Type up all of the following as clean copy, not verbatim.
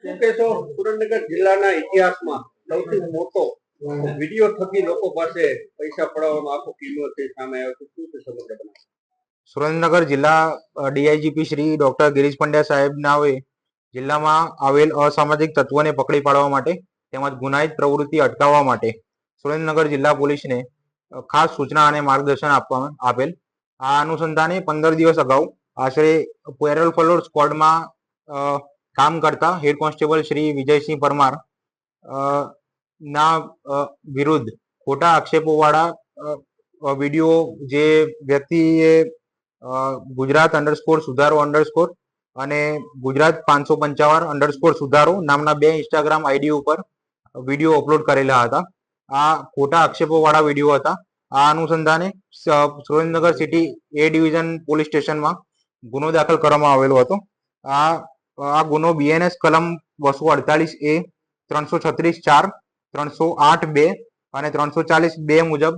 શું કહેશો સુરેન્દ્રનગર જિલ્લાના ઇતિહાસમાં સૌથી મોટો વિડીયો થકી લોકો પાસે પૈસા પડાવવાનો આખો કિસ્સો છે સામે આવ્યો છે, શું છે સમગ્ર બનાવ? સુરેન્દ્રનગર જિલ્લા ડીઆઈજીપી શ્રી ડોક્ટર ગિરીશ પંડ્યા સાહેબના જિલ્લામાં આવેલ અસામાજિક તત્વોને પકડી પાડવા માટે તેમજ ગુનાહિત પ્રવૃત્તિ અટકાવવા માટે સુરેન્દ્રનગર જિલ્લા પોલીસને ખાસ સૂચના અને માર્ગદર્શન આપવામાં આપેલ. આ અનુસંધાને 15 દિવસ અગાઉ આશરે પેરોલ ફોલોર સ્ક્વોડમાં કામ કરતા હેડ કોન્સ્ટેબલ શ્રી વિજયસિંહ પરમાર ના વિરુદ્ધ ખોટા આક્ષેપોવાળા વિડીયો જે વ્યક્તિએ ગુજરાત _સુધારો અને ગુજરાત 555 સુધારો નામના 2 ઇન્સ્ટાગ્રામ આઈડી ઉપર વિડીયો અપલોડ કરેલા હતા. આ ખોટા આક્ષેપો વાળા વિડીયો હતા. આ અનુસંધાને સુરેન્દ્રનગર સિટી એ ડિવિઝન પોલીસ સ્ટેશનમાં ગુનો દાખલ કરવામાં આવેલો હતો. આ ગુનો બીએનએસ કલમ 248A 336(4) 308(2) અને 340(2) મુજબ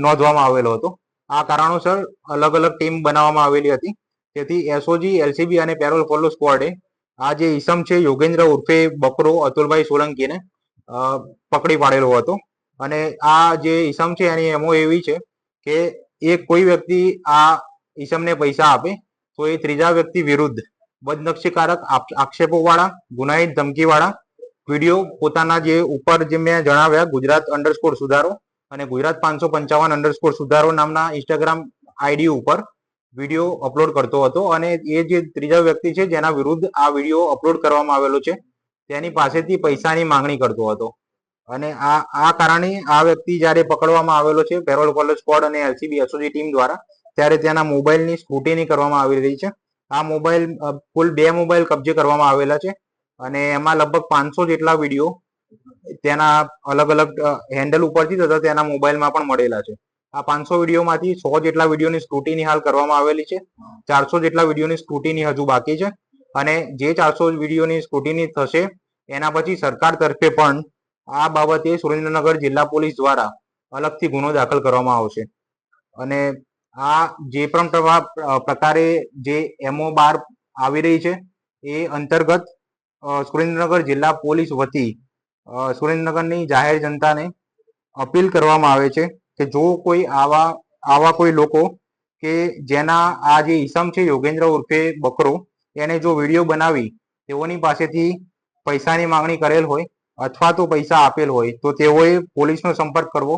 નોંધવામાં આવેલો હતો. આ કારણોસર અલગ અલગ ટીમ બનાવવામાં આવેલી હતી. તેથી એસઓજી, એલસીબી અને પેરોલ ફોલો સ્ક્વોડે આ જે ઈસમ છે યોગેન્દ્ર ઉર્ફે બકરો અતુલભાઈ સોલંકીને પકડી પાડેલો હતો. અને આ જે ઈસમ છે એની એમો એવી છે કે એ કોઈ વ્યક્તિ આ ઈસમને પૈસા આપે તો એ ત્રીજા વ્યક્તિ વિરુદ્ધ બદનક્ષીકારક આક્ષેપો વાળા ગુનાહિત ધમકી વાળા વિડીયો પોતાના જે ઉપર જે મેં જણાવ્યા ગુજરાત _સુધારો અને ગુજરાત 555 સુધારો નામના ઇન્સ્ટાગ્રામ આઈડી ઉપર વિડીયો અપલોડ કરતો હતો. અને એ જે ત્રીજા વ્યક્તિ છે જેના વિરુદ્ધ આ વિડીયો અપલોડ કરવામાં આવેલો છે તેની પાસેથી પૈસાની માંગણી કરતો હતો. અને આ કારણે આ વ્યક્તિ જ્યારે પકડવામાં આવેલો છે પેરોલ ફોલો સ્ક્વોડ અને એલસીબી એસઓજી ટીમ દ્વારા, ત્યારે તેના મોબાઈલની સ્ક્રુટિની કરવામાં આવી રહી છે. આ મોબાઈલ કુલ 2 મોબાઈલ કબજે કરવામાં આવેલા છે અને એમાં લગભગ 500 જેટલા વિડીયો તેના અલગ અલગ હેન્ડલ ઉપરથી તથા તેના મોબાઈલમાં પણ મળેલા છે. આ 500 વિડીયોમાંથી 100 જેટલા વિડીયોની સ્ક્રુટિની હાલ કરવામાં આવેલી છે. 400 જેટલા વિડીયોની સ્ક્રુટિની હજુ બાકી છે. અને જે 400 વિડીયોની સ્ક્રુટિની થશે એના પછી સરકાર તરફે પણ આ બાબતે સુરેન્દ્રનગર જિલ્લા પોલીસ દ્વારા અલગથી ગુનો દાખલ કરવામાં આવશે. અને આ જે પણ પ્રકારે જે એમઓ બહાર આવી રહી છે એ અંતર્ગત સુરેન્દ્રનગર જિલ્લા પોલીસ વતી સુરેન્દ્રનગરની જાહેર જનતાને અપીલ કરવામાં આવે છે કે જો કોઈ આવા કોઈ લોકો કે જેના આ જે ઈસમ છે યોગેન્દ્ર ઉર્ફે બકરો એને જો વિડીયો બનાવી તેઓની પાસેથી પૈસાની માંગણી કરેલ હોય અથવા તો પૈસા આપેલ હોય તો તેઓએ પોલીસનો સંપર્ક કરવો.